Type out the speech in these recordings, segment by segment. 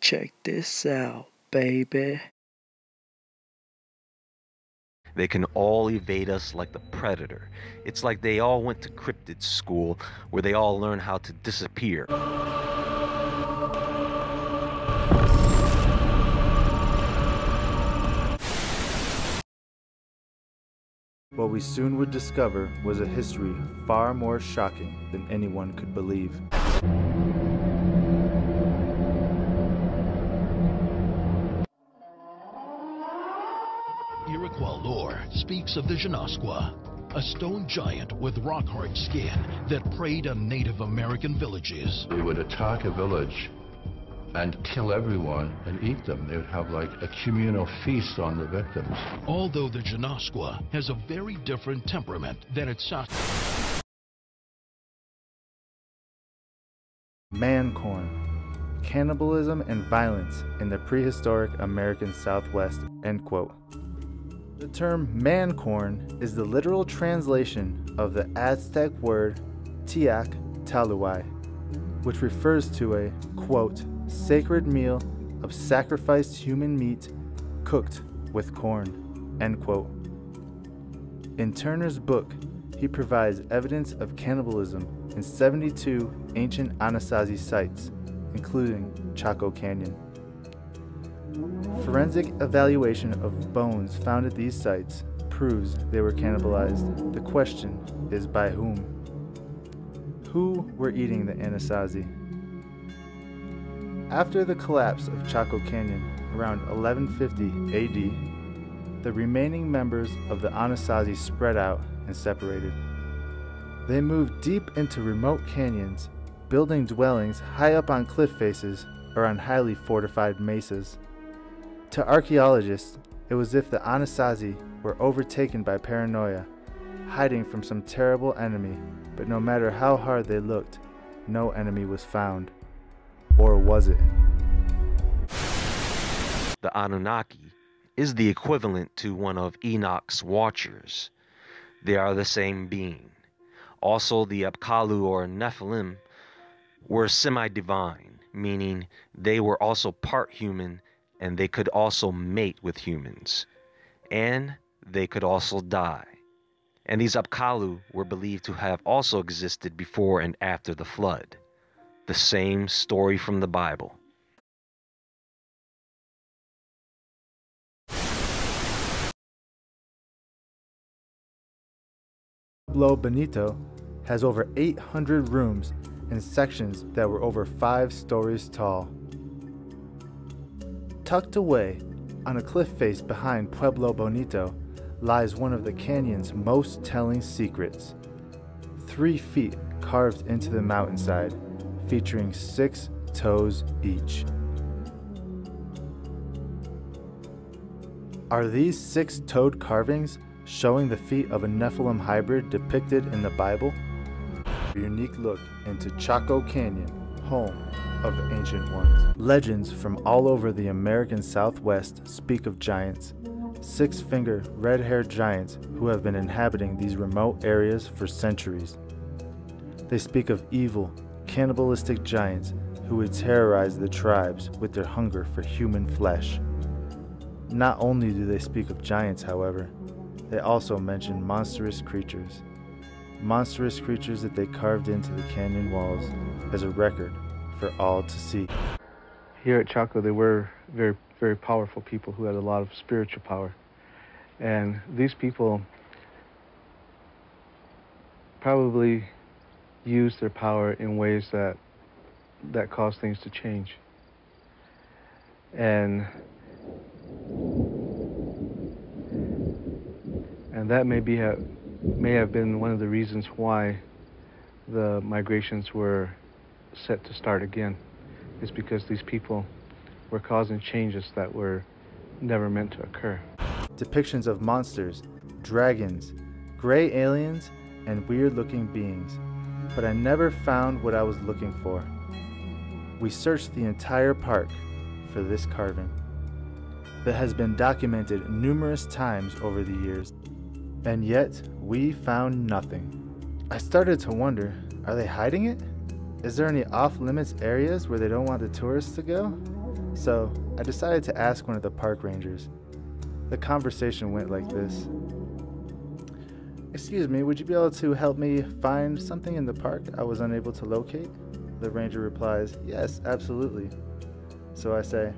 Check this out, baby. They can all evade us like the predator. It's like they all went to cryptid school where they all learn how to disappear. What we soon would discover was a history far more shocking than anyone could believe. Iroquois lore speaks of the Genasqua, a stone giant with rock-hard skin that preyed on Native American villages. They would attack a village and kill everyone and eat them. They would have like a communal feast on the victims. Although the Genasqua has a very different temperament than its Man-corn, cannibalism and violence in the prehistoric American Southwest, end quote. The term man-corn is the literal translation of the Aztec word Tiac Taluay, which refers to a, quote, sacred meal of sacrificed human meat cooked with corn, end quote. In Turner's book, he provides evidence of cannibalism in 72 ancient Anasazi sites, including Chaco Canyon. Forensic evaluation of bones found at these sites proves they were cannibalized. The question is by whom? Who were eating the Anasazi? After the collapse of Chaco Canyon around 1150 AD, the remaining members of the Anasazi spread out and separated. They moved deep into remote canyons, building dwellings high up on cliff faces or on highly fortified mesas. To archaeologists, it was as if the Anasazi were overtaken by paranoia, hiding from some terrible enemy, but no matter how hard they looked, no enemy was found. Or was it? The Anunnaki is the equivalent to one of Enoch's watchers. They are the same being. Also, the Apkallu or Nephilim were semi-divine, meaning they were also part human and they could also mate with humans. And they could also die. And these Apkallu were believed to have also existed before and after the flood. The same story from the Bible. Pueblo Bonito has over 800 rooms and sections that were over 5 stories tall. Tucked away on a cliff face behind Pueblo Bonito lies one of the canyon's most telling secrets. 3 feet carved into the mountainside, featuring 6 toes each. Are these 6-toed carvings showing the feet of a Nephilim hybrid depicted in the Bible? A unique look into Chaco Canyon, home of the Ancient Ones. Legends from all over the American Southwest speak of giants, 6-finger, red-haired giants who have been inhabiting these remote areas for centuries. They speak of evil, cannibalistic giants who would terrorize the tribes with their hunger for human flesh. Not only do they speak of giants, however, they also mention monstrous creatures that they carved into the canyon walls as a record for all to see. Here at Chaco, they were very, very powerful people who had a lot of spiritual power. And these people probably used their power in ways that caused things to change. And that may have been one of the reasons why the migrations were set to start again, is because these people were causing changes that were never meant to occur. Depictions of monsters, dragons, gray aliens, and weird-looking beings, but I never found what I was looking for. We searched the entire park for this carving that has been documented numerous times over the years, and yet we found nothing. I started to wonder, are they hiding it? Is there any off-limits areas where they don't want the tourists to go? So I decided to ask one of the park rangers. The conversation went like this. "Excuse me, would you be able to help me find something in the park I was unable to locate?" The ranger replies, "Yes, absolutely." So I say,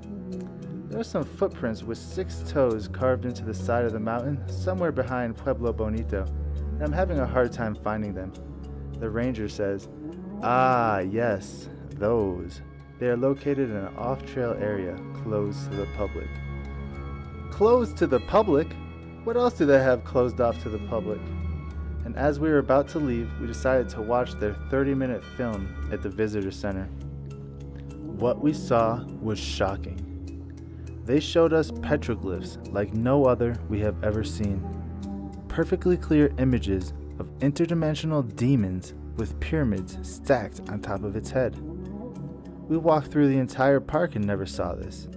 "There are some footprints with 6 toes carved into the side of the mountain somewhere behind Pueblo Bonito, and I'm having a hard time finding them." The ranger says, "Ah, yes, those. They are located in an off-trail area closed to the public." Closed to the public? What else do they have closed off to the public? And as we were about to leave, we decided to watch their 30-minute film at the visitor center. What we saw was shocking. They showed us petroglyphs like no other we have ever seen. Perfectly clear images of interdimensional demons with pyramids stacked on top of its head. We walked through the entire park and never saw this.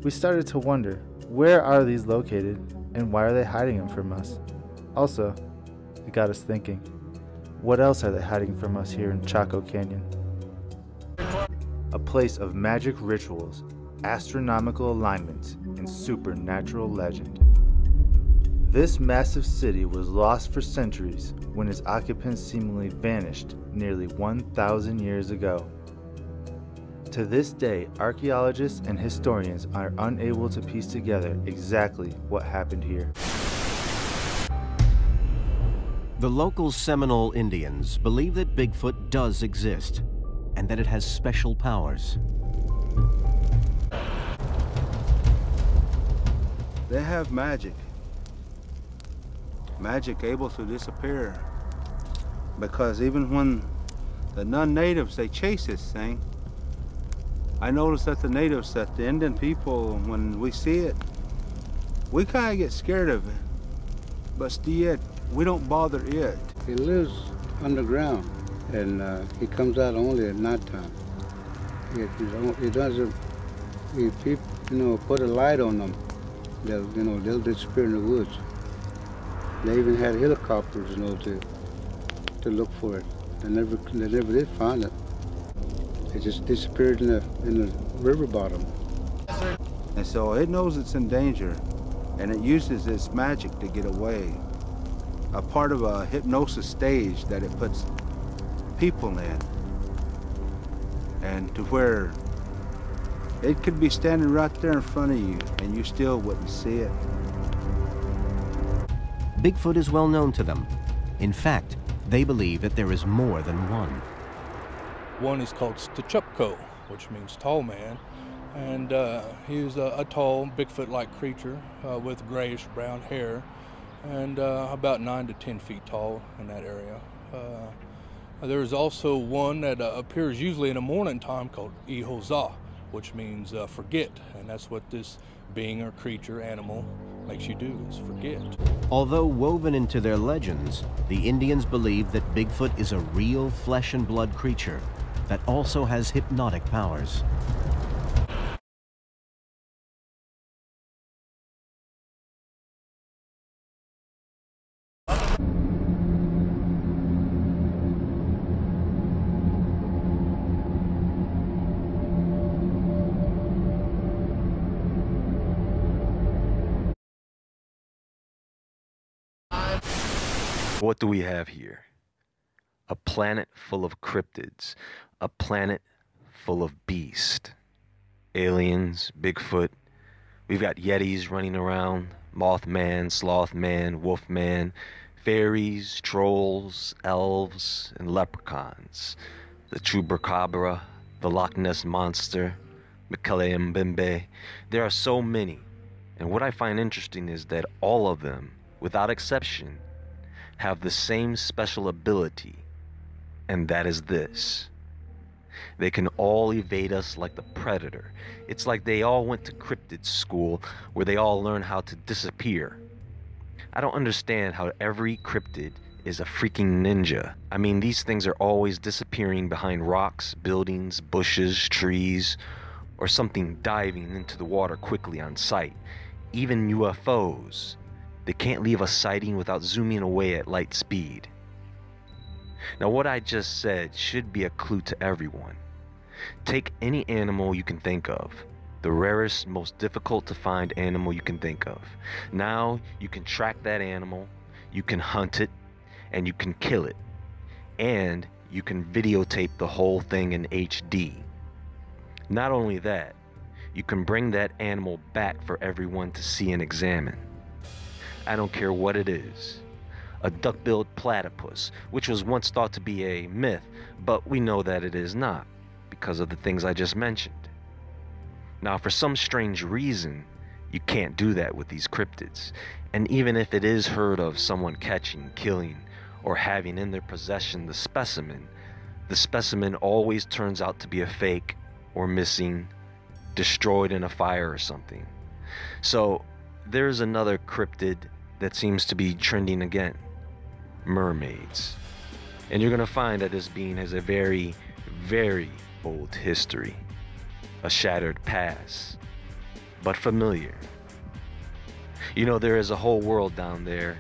We started to wonder, where are these located and why are they hiding them from us? Also, it got us thinking, what else are they hiding from us here in Chaco Canyon? A place of magic rituals, astronomical alignments, and supernatural legend. This massive city was lost for centuries when its occupants seemingly vanished nearly 1,000 years ago. To this day, archaeologists and historians are unable to piece together exactly what happened here. The local Seminole Indians believe that Bigfoot does exist and that it has special powers. They have magic. Magic able to disappear. Because even when the non-natives, they chase this thing, I noticed that the natives, that the Indian people, when we see it, we kind of get scared of it. But yet, we don't bother it. He lives underground, and he comes out only at nighttime. He doesn't. If you put a light on them, they'll disappear in the woods. They even had helicopters, to look for it. They never did find it. It just disappeared in the river bottom. And so it knows it's in danger, and it uses its magic to get away. A part of a hypnosis stage that it puts people in. And to where it could be standing right there in front of you, and you still wouldn't see it. Bigfoot is well known to them. In fact, they believe that there is more than one. One is called Stechupko, which means tall man, and he was a tall, Bigfoot-like creature with grayish-brown hair, and about 9 to 10 feet tall in that area. There's also one that appears usually in the morning time called Ihoza, which means forget, and that's what this being or creature, animal, makes you do, is forget. Although woven into their legends, the Indians believe that Bigfoot is a real flesh and blood creature that also has hypnotic powers. What do we have here? A planet full of cryptids, a planet full of beasts. Aliens, Bigfoot, we've got Yetis running around, Mothman, Slothman, Wolfman, fairies, trolls, elves, and leprechauns, the Chupacabra, the Loch Ness Monster, Mekele Mbembe. There are so many, and what I find interesting is that all of them, without exception, have the same special ability, and that is this. They can all evade us like the Predator. It's like they all went to cryptid school where they all learn how to disappear. I don't understand how every cryptid is a freaking ninja. I mean, these things are always disappearing behind rocks, buildings, bushes, trees, or something diving into the water quickly on sight. Even UFOs. They can't leave a sighting without zooming away at light speed. Now, what I just said should be a clue to everyone. Take any animal you can think of. The rarest, most difficult to find animal you can think of. Now you can track that animal, you can hunt it, and you can kill it. And you can videotape the whole thing in HD. Not only that, you can bring that animal back for everyone to see and examine. I don't care what it is. A duck-billed platypus, which was once thought to be a myth, but we know that it is not, because of the things I just mentioned. Now, for some strange reason, you can't do that with these cryptids. And even if it is heard of someone catching, killing, or having in their possession the specimen always turns out to be a fake or missing, destroyed in a fire or something. So there's another cryptid that seems to be trending again: mermaids. And you're gonna find that this being has a very, very old history, a shattered past, but familiar. You know, there is a whole world down there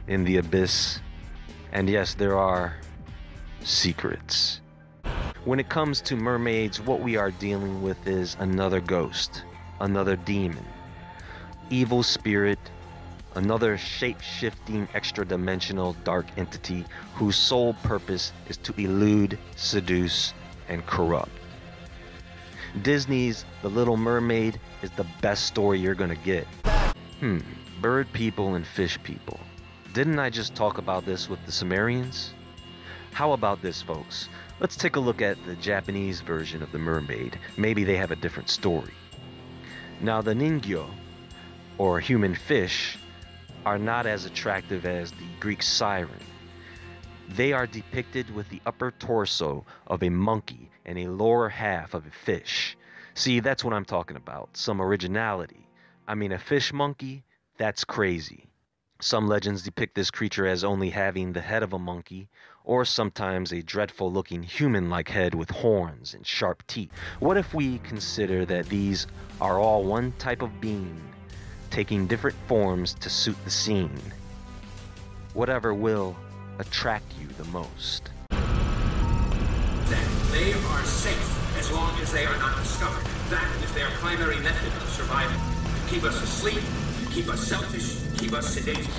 in the abyss, and yes, there are secrets. When it comes to mermaids, what we are dealing with is another ghost, another demon, evil spirit, another shape-shifting, extra-dimensional dark entity whose sole purpose is to elude, seduce, and corrupt. Disney's The Little Mermaid is the best story you're gonna get. Bird people and fish people. Didn't I just talk about this with the Sumerians? How about this, folks? Let's take a look at the Japanese version of the mermaid. Maybe they have a different story. Now, the ningyo, or human fish, are not as attractive as the Greek siren. They are depicted with the upper torso of a monkey and a lower half of a fish. See, that's what I'm talking about. Some originality. I mean, a fish monkey? That's crazy. Some legends depict this creature as only having the head of a monkey, or sometimes a dreadful-looking human-like head with horns and sharp teeth. What if we consider that these are all one type of being, taking different forms to suit the scene? Whatever will attract you the most. That they are safe as long as they are not discovered. That is their primary method of survival. Keep us asleep, keep us selfish, keep us sedated.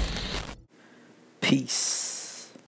Peace.